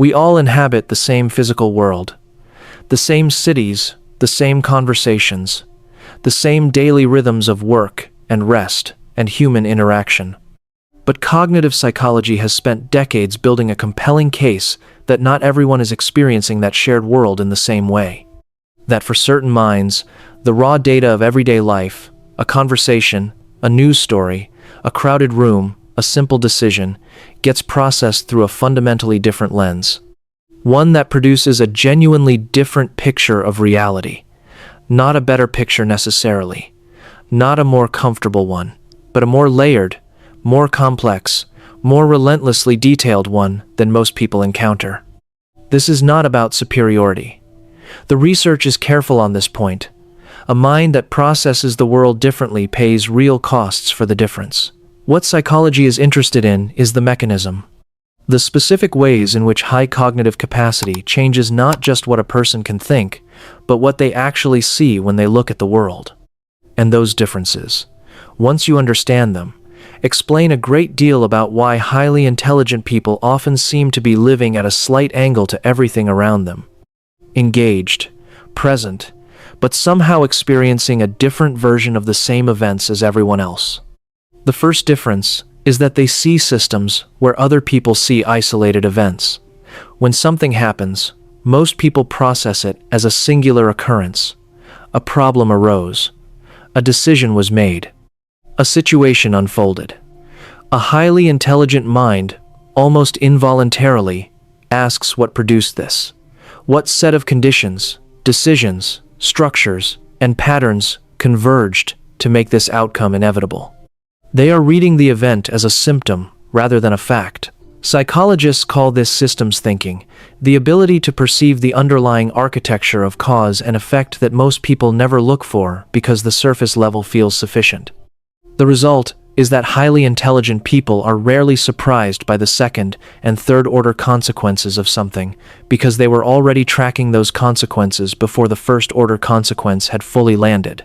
We all inhabit the same physical world, the same cities, the same conversations, the same daily rhythms of work and rest and human interaction. But cognitive psychology has spent decades building a compelling case that not everyone is experiencing that shared world in the same way. That for certain minds, the raw data of everyday life, a conversation, a news story, a crowded room, a simple decision, gets processed through a fundamentally different lens. One that produces a genuinely different picture of reality. Not a better picture necessarily. Not a more comfortable one, but a more layered, more complex, more relentlessly detailed one than most people encounter. This is not about superiority. The research is careful on this point. A mind that processes the world differently pays real costs for the difference. What psychology is interested in is the mechanism. The specific ways in which high cognitive capacity changes not just what a person can think, but what they actually see when they look at the world. And those differences, once you understand them, explain a great deal about why highly intelligent people often seem to be living at a slight angle to everything around them. Engaged, present, but somehow experiencing a different version of the same events as everyone else. The first difference is that they see systems where other people see isolated events. When something happens, most people process it as a singular occurrence. A problem arose. A decision was made. A situation unfolded. A highly intelligent mind, almost involuntarily, asks what produced this. What set of conditions, decisions, structures, and patterns converged to make this outcome inevitable? They are reading the event as a symptom rather than a fact. Psychologists call this systems thinking, the ability to perceive the underlying architecture of cause and effect that most people never look for because the surface level feels sufficient. The result is that highly intelligent people are rarely surprised by the second and third order consequences of something because they were already tracking those consequences before the first order consequence had fully landed.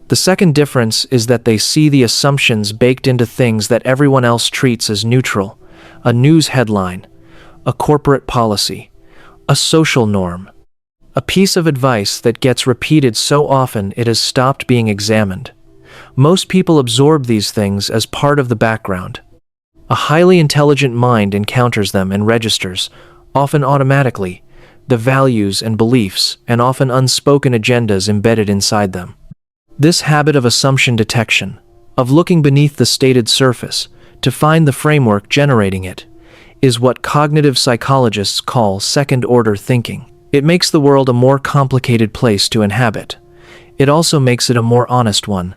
The second difference is that they see the assumptions baked into things that everyone else treats as neutral: a news headline, a corporate policy, a social norm, a piece of advice that gets repeated so often it has stopped being examined. Most people absorb these things as part of the background. A highly intelligent mind encounters them and registers, often automatically, the values and beliefs and often unspoken agendas embedded inside them. This habit of assumption detection, of looking beneath the stated surface to find the framework generating it, is what cognitive psychologists call second-order thinking. It makes the world a more complicated place to inhabit. It also makes it a more honest one.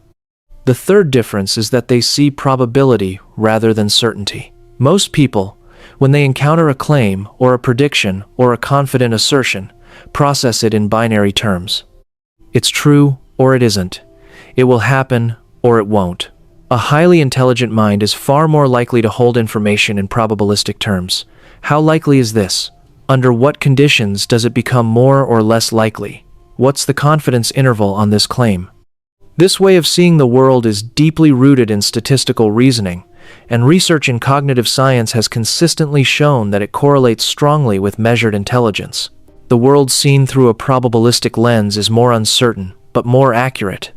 The third difference is that they see probability rather than certainty. Most people, when they encounter a claim or a prediction or a confident assertion, process it in binary terms. It's true or it isn't. It will happen or it won't. A highly intelligent mind is far more likely to hold information in probabilistic terms. How likely is this? Under what conditions does it become more or less likely? What's the confidence interval on this claim? This way of seeing the world is deeply rooted in statistical reasoning, and research in cognitive science has consistently shown that it correlates strongly with measured intelligence. The world seen through a probabilistic lens is more uncertain, but more accurate.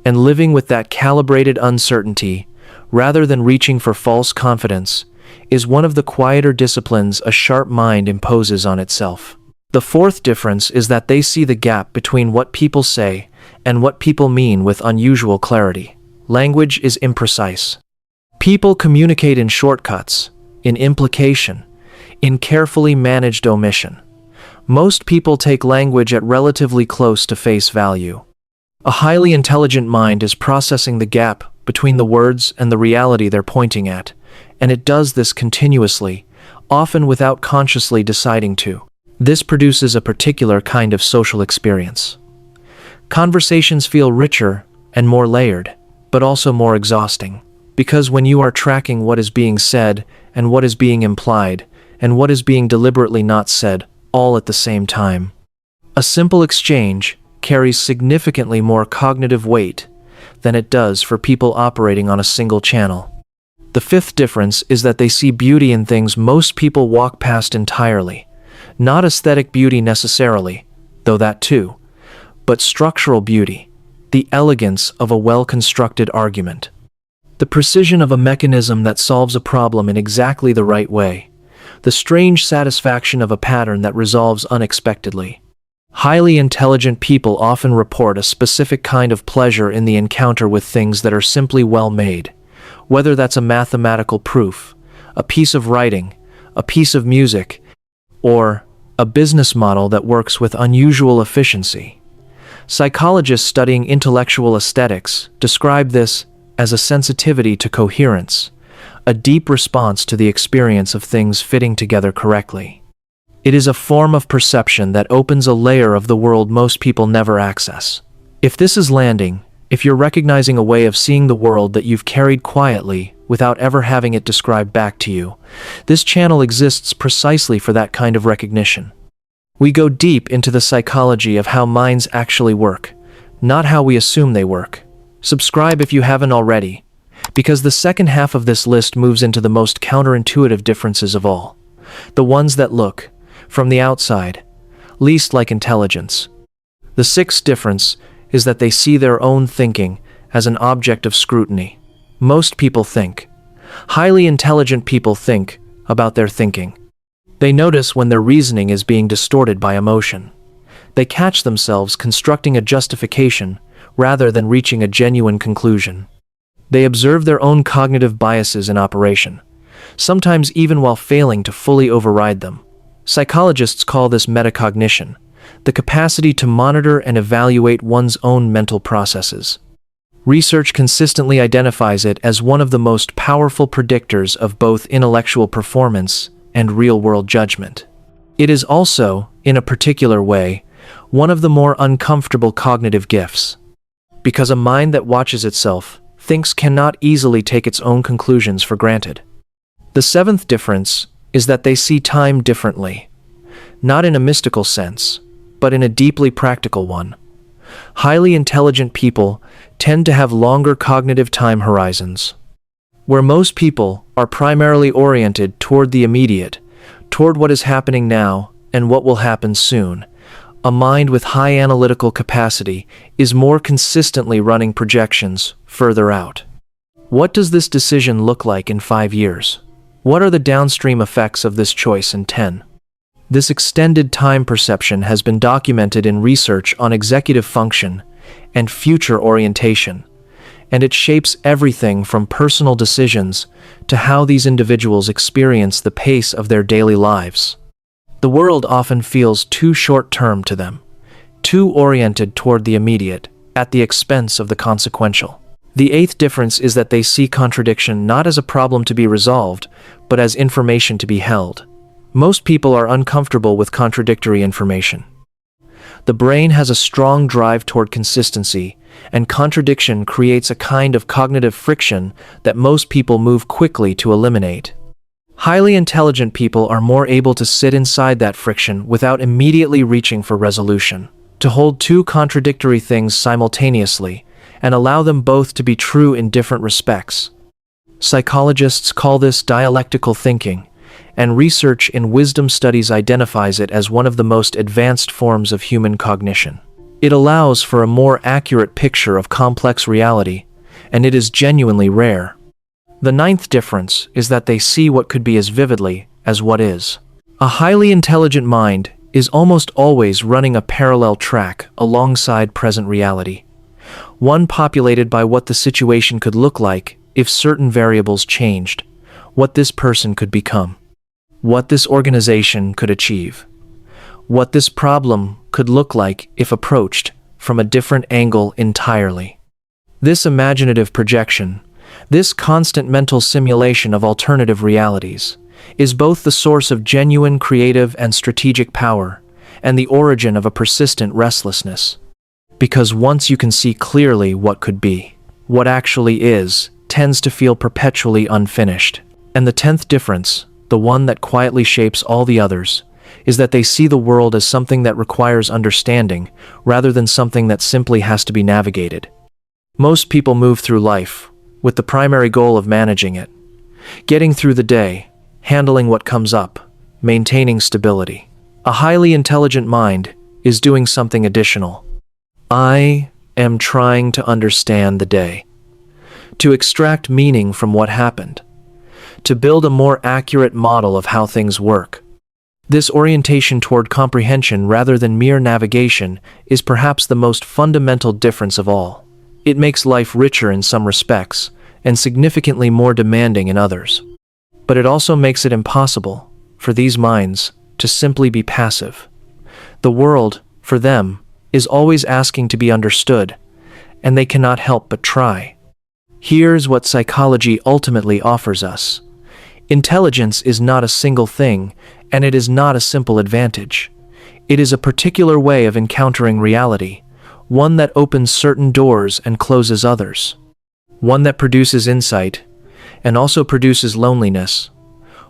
And living with that calibrated uncertainty, rather than reaching for false confidence, is one of the quieter disciplines a sharp mind imposes on itself. The fourth difference is that they see the gap between what people say and what people mean with unusual clarity. Language is imprecise. People communicate in shortcuts, in implication, in carefully managed omission. Most people take language at relatively close to face value. A highly intelligent mind is processing the gap between the words and the reality they're pointing at, and it does this continuously, often without consciously deciding to. This produces a particular kind of social experience. Conversations feel richer and more layered, but also more exhausting, because when you are tracking what is being said and what is being implied and what is being deliberately not said, all at the same time, a simple exchange carries significantly more cognitive weight than it does for people operating on a single channel. The fifth difference is that they see beauty in things most people walk past entirely. Not aesthetic beauty necessarily, though that too, but structural beauty, the elegance of a well-constructed argument. The precision of a mechanism that solves a problem in exactly the right way. The strange satisfaction of a pattern that resolves unexpectedly. Highly intelligent people often report a specific kind of pleasure in the encounter with things that are simply well made, whether that's a mathematical proof, a piece of writing, a piece of music, or a business model that works with unusual efficiency. Psychologists studying intellectual aesthetics describe this as a sensitivity to coherence, a deep response to the experience of things fitting together correctly. It is a form of perception that opens a layer of the world most people never access. If this is landing, if you're recognizing a way of seeing the world that you've carried quietly without ever having it described back to you, this channel exists precisely for that kind of recognition. We go deep into the psychology of how minds actually work, not how we assume they work. Subscribe if you haven't already, because the second half of this list moves into the most counterintuitive differences of all. The ones that look, from the outside, least like intelligence. The sixth difference is that they see their own thinking as an object of scrutiny. Most people think. Highly intelligent people think about their thinking. They notice when their reasoning is being distorted by emotion. They catch themselves constructing a justification rather than reaching a genuine conclusion. They observe their own cognitive biases in operation, sometimes even while failing to fully override them. Psychologists call this metacognition, the capacity to monitor and evaluate one's own mental processes. Research consistently identifies it as one of the most powerful predictors of both intellectual performance and real-world judgment. It is also, in a particular way, one of the more uncomfortable cognitive gifts. Because a mind that watches itself thinks cannot easily take its own conclusions for granted. The seventh difference is that they see time differently, not in a mystical sense, but in a deeply practical one. Highly intelligent people tend to have longer cognitive time horizons. Where most people are primarily oriented toward the immediate, toward what is happening now and what will happen soon, a mind with high analytical capacity is more consistently running projections further out. What does this decision look like in 5 years? What are the downstream effects of this choice in 10? This extended time perception has been documented in research on executive function and future orientation, and it shapes everything from personal decisions to how these individuals experience the pace of their daily lives. The world often feels too short-term to them, too oriented toward the immediate, at the expense of the consequential. The eighth difference is that they see contradiction not as a problem to be resolved, but as information to be held. Most people are uncomfortable with contradictory information. The brain has a strong drive toward consistency, and contradiction creates a kind of cognitive friction that most people move quickly to eliminate. Highly intelligent people are more able to sit inside that friction without immediately reaching for resolution, to hold two contradictory things simultaneously, and allow them both to be true in different respects. Psychologists call this dialectical thinking, and research in wisdom studies identifies it as one of the most advanced forms of human cognition. It allows for a more accurate picture of complex reality, and it is genuinely rare. The ninth difference is that they see what could be as vividly as what is. A highly intelligent mind is almost always running a parallel track alongside present reality, one populated by what the situation could look like if certain variables changed, what this person could become, what this organization could achieve, what this problem could look like if approached from a different angle entirely. This imaginative projection, this constant mental simulation of alternative realities, is both the source of genuine creative and strategic power, and the origin of a persistent restlessness. Because once you can see clearly what could be, what actually is tends to feel perpetually unfinished. And the 10th difference, the one that quietly shapes all the others, is that they see the world as something that requires understanding rather than something that simply has to be navigated. Most people move through life with the primary goal of managing it, getting through the day, handling what comes up, maintaining stability. A highly intelligent mind is doing something additional. I am trying to understand the day, to extract meaning from what happened, to build a more accurate model of how things work. This orientation toward comprehension rather than mere navigation is perhaps the most fundamental difference of all. It makes life richer in some respects and significantly more demanding in others. But it also makes it impossible for these minds to simply be passive. The world, for them, is always asking to be understood, and they cannot help but try. Here's what psychology ultimately offers us. Intelligence is not a single thing, and it is not a simple advantage. It is a particular way of encountering reality, one that opens certain doors and closes others. One that produces insight, and also produces loneliness.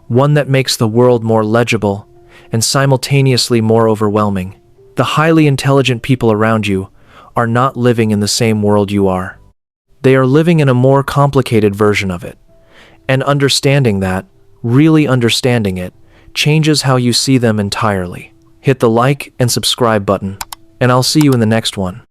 One that makes the world more legible, and simultaneously more overwhelming. The highly intelligent people around you are not living in the same world you are. They are living in a more complicated version of it. And understanding that, really understanding it, changes how you see them entirely. Hit the like and subscribe button, and I'll see you in the next one.